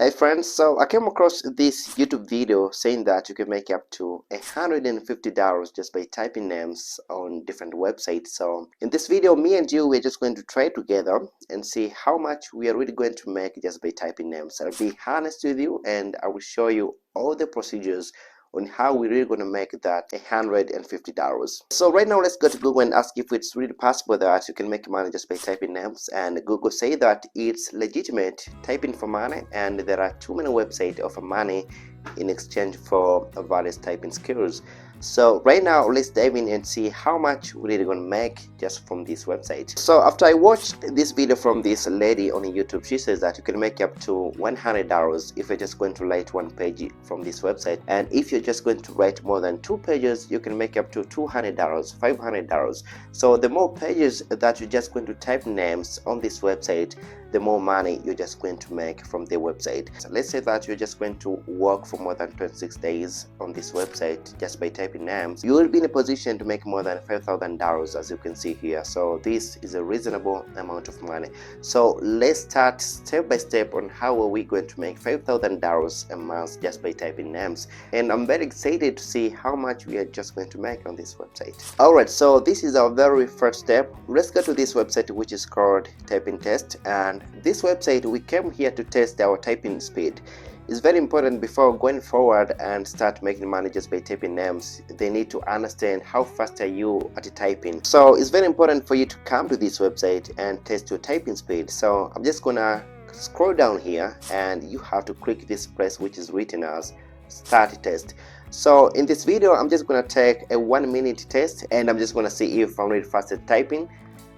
Hey friends, so I came across this YouTube video saying that you can make up to $150 just by typing names on different websites. So in this video, me and you, we're just going to try together and see how much we are really going to make just by typing names. I'll be honest with you and I will show you all the procedures on how we're really going to make that $150. So right now, let's go to Google and ask if it's really possible that you can make money just by typing names. And Google say that it's legitimate typing for money, and there are too many websites offer money in exchange for various typing skills. So right now, let's dive in and see how much we're really going to make just from this website. So after I watched this video from this lady on YouTube, she says that you can make up to $100 if you're just going to write one page from this website. And if you're just going to write more than 2 pages, you can make up to $200, $500. So the more pages that you're just going to type names on this website, the more money you're just going to make from the website. So let's say that you're just going to work for more than 26 days on this website just by typing names. You will be in a position to make more than $5,000, as you can see here. So this is a reasonable amount of money. So let's start step by step on how are we going to make $5,000 a month just by typing names. And I'm very excited to see how much we are just going to make on this website. Alright, so this is our very first step. Let's go to this website, which is called Typing Test. And this website, we came here to test our typing speed. It's very important before going forward and start making money just by typing names. They need to understand how fast are you at typing. So it's very important for you to come to this website and test your typing speed. So I'm just gonna scroll down here and you have to click this press which is written as Start Test. So in this video, I'm just gonna take a 1-minute test and I'm just gonna see if I'm really fast at typing.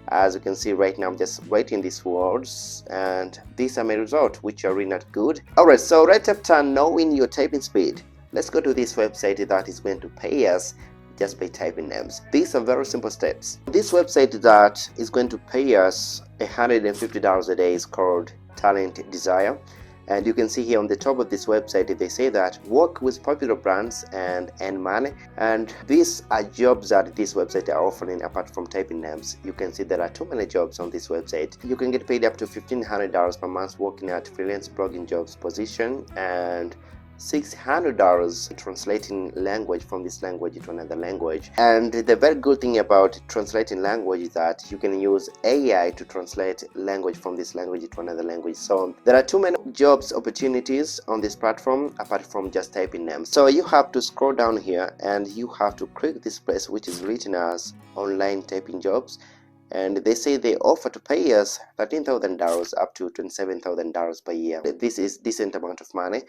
As you can see right now, I'm just writing these words and these are my results, which are really not good. Alright, so right after knowing your typing speed, let's go to this website that is going to pay us just by typing names. These are very simple steps. This website that is going to pay us $150 a day is called Talent Desire. And you can see here on the top of this website, they say that work with popular brands and earn money. And these are jobs that this website are offering apart from typing names. You can see there are too many jobs on this website. You can get paid up to $1,500 per month working at freelance blogging jobs position, and $600 translating language from this language to another language. And the very good thing about translating language is that you can use AI to translate language from this language to another language. So there are too many jobs opportunities on this platform apart from just typing names. So you have to scroll down here and you have to click this place which is written as online typing jobs. And they say they offer to pay us $13,000 up to $27,000 per year. This is decent amount of money.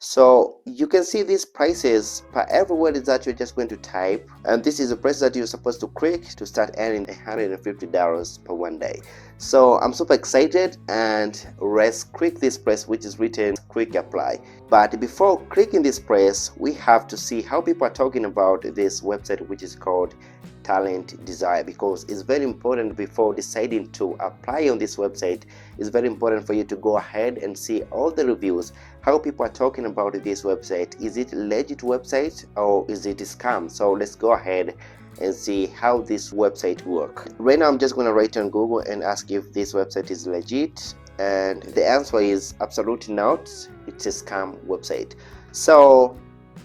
So you can see these prices per every word that you're just going to type, and this is the price that you're supposed to click to start earning $150 per 1 day. So I'm super excited, and let's click this price which is written quick apply. But before clicking this price, we have to see how people are talking about this website which is called Talent Desire, because it's very important before deciding to apply on this website. It's very important for you to go ahead and see all the reviews, how people are talking about this website. Is it a legit website or is it a scam? So let's go ahead and see how this website works. Right now I'm just going to write on Google and ask if this website is legit, and the answer is absolutely not. It's a scam website. So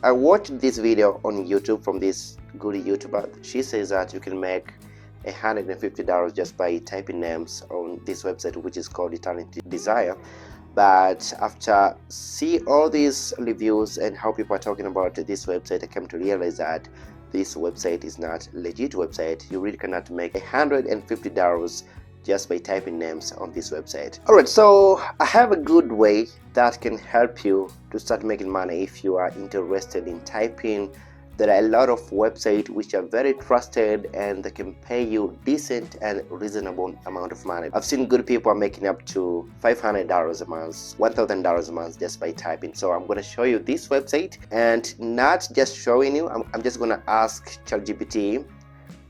I watched this video on YouTube from this good YouTuber. She says that you can make $150 just by typing names on this website which is called Talent Desire. But after see all these reviews and how people are talking about this website, I came to realize that this website is not a legit website. You really cannot make $150 just by typing names on this website. Alright, so I have a good way that can help you to start making money if you are interested in typing. There are a lot of websites which are very trusted and they can pay you decent and reasonable amount of money. I've seen good people are making up to $500 a month, $1,000 a month just by typing. So I'm going to show you this website, and not just showing you, I'm just going to ask ChatGPT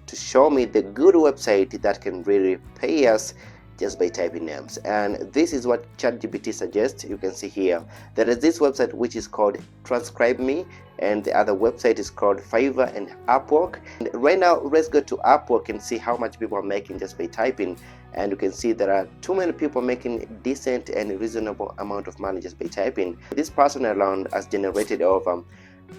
to show me the good website that can really pay us just by typing names. And this is what ChatGPT suggests. You can see here there is this website which is called Transcribe Me, and the other website is called Fiverr and Upwork. And right now let's go to Upwork and see how much people are making just by typing. And you can see there are too many people making decent and reasonable amount of money just by typing. This person alone has generated over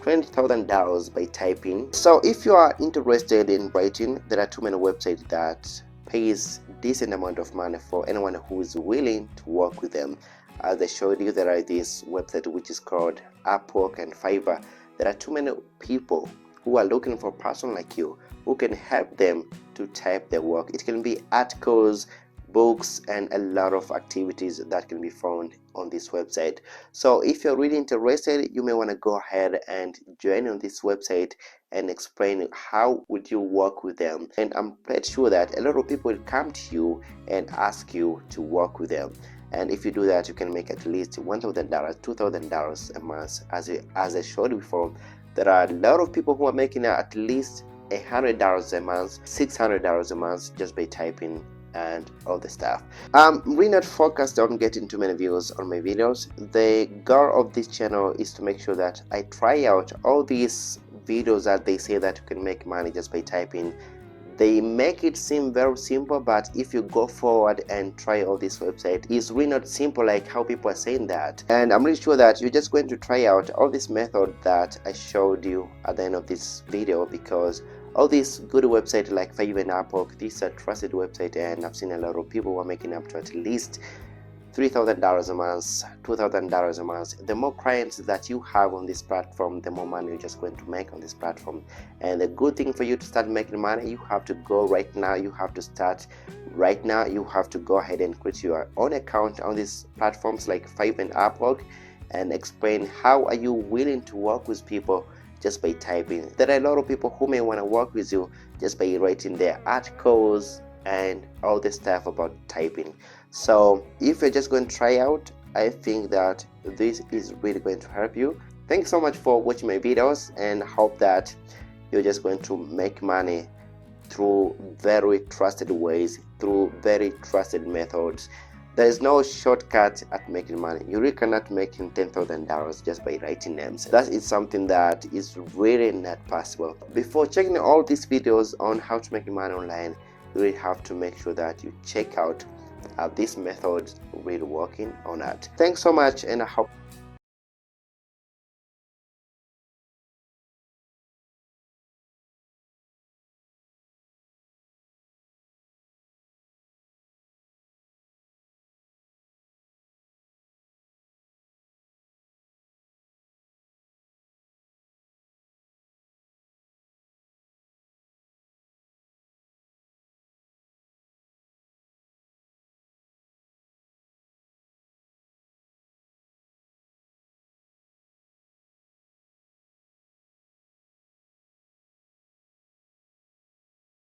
$20,000 by typing. So if you are interested in writing, there are too many websites that pays decent amount of money for anyone who is willing to work with them. As I showed you, there are this website which is called Upwork and Fiverr. There are too many people who are looking for a person like you who can help them to type their work. It can be articles, books, and a lot of activities that can be found on this website. So if you're really interested, you may want to go ahead and join on this website and explain how would you work with them. And I'm pretty sure that a lot of people will come to you and ask you to work with them. And if you do that, you can make at least $1,000, $2,000 a month. As I showed before, there are a lot of people who are making at least $100 a month, $600 a month just by typing and all the stuff. I'm really not focused on getting too many views on my videos. The goal of this channel is to make sure that I try out all these videos that they say that you can make money just by typing. They make it seem very simple, but if you go forward and try all this website, it's really not simple like how people are saying that. And I'm really sure that you're just going to try out all this method that I showed you at the end of this video, because all these good websites like Fiverr and Upwork, these are trusted websites, and I've seen a lot of people who are making up to at least $3,000 a month, $2,000 a month. The more clients that you have on this platform, the more money you're just going to make on this platform. And the good thing for you to start making money, you have to go right now. You have to start right now. You have to go ahead and create your own account on these platforms like Fiverr and Upwork and explain how are you willing to work with people just by typing. There are a lot of people who may want to work with you just by writing their articles and all the stuff about typing. So if you're just going to try out, I think that this is really going to help you. Thanks so much for watching my videos, and hope that you're just going to make money through very trusted ways, through very trusted methods. There is no shortcut at making money. You really cannot make $10,000 just by writing names. That is something that is really not possible. Before checking all these videos on how to make money online, you really have to make sure that you check out are these methods really working or not. Thanks so much, and I hope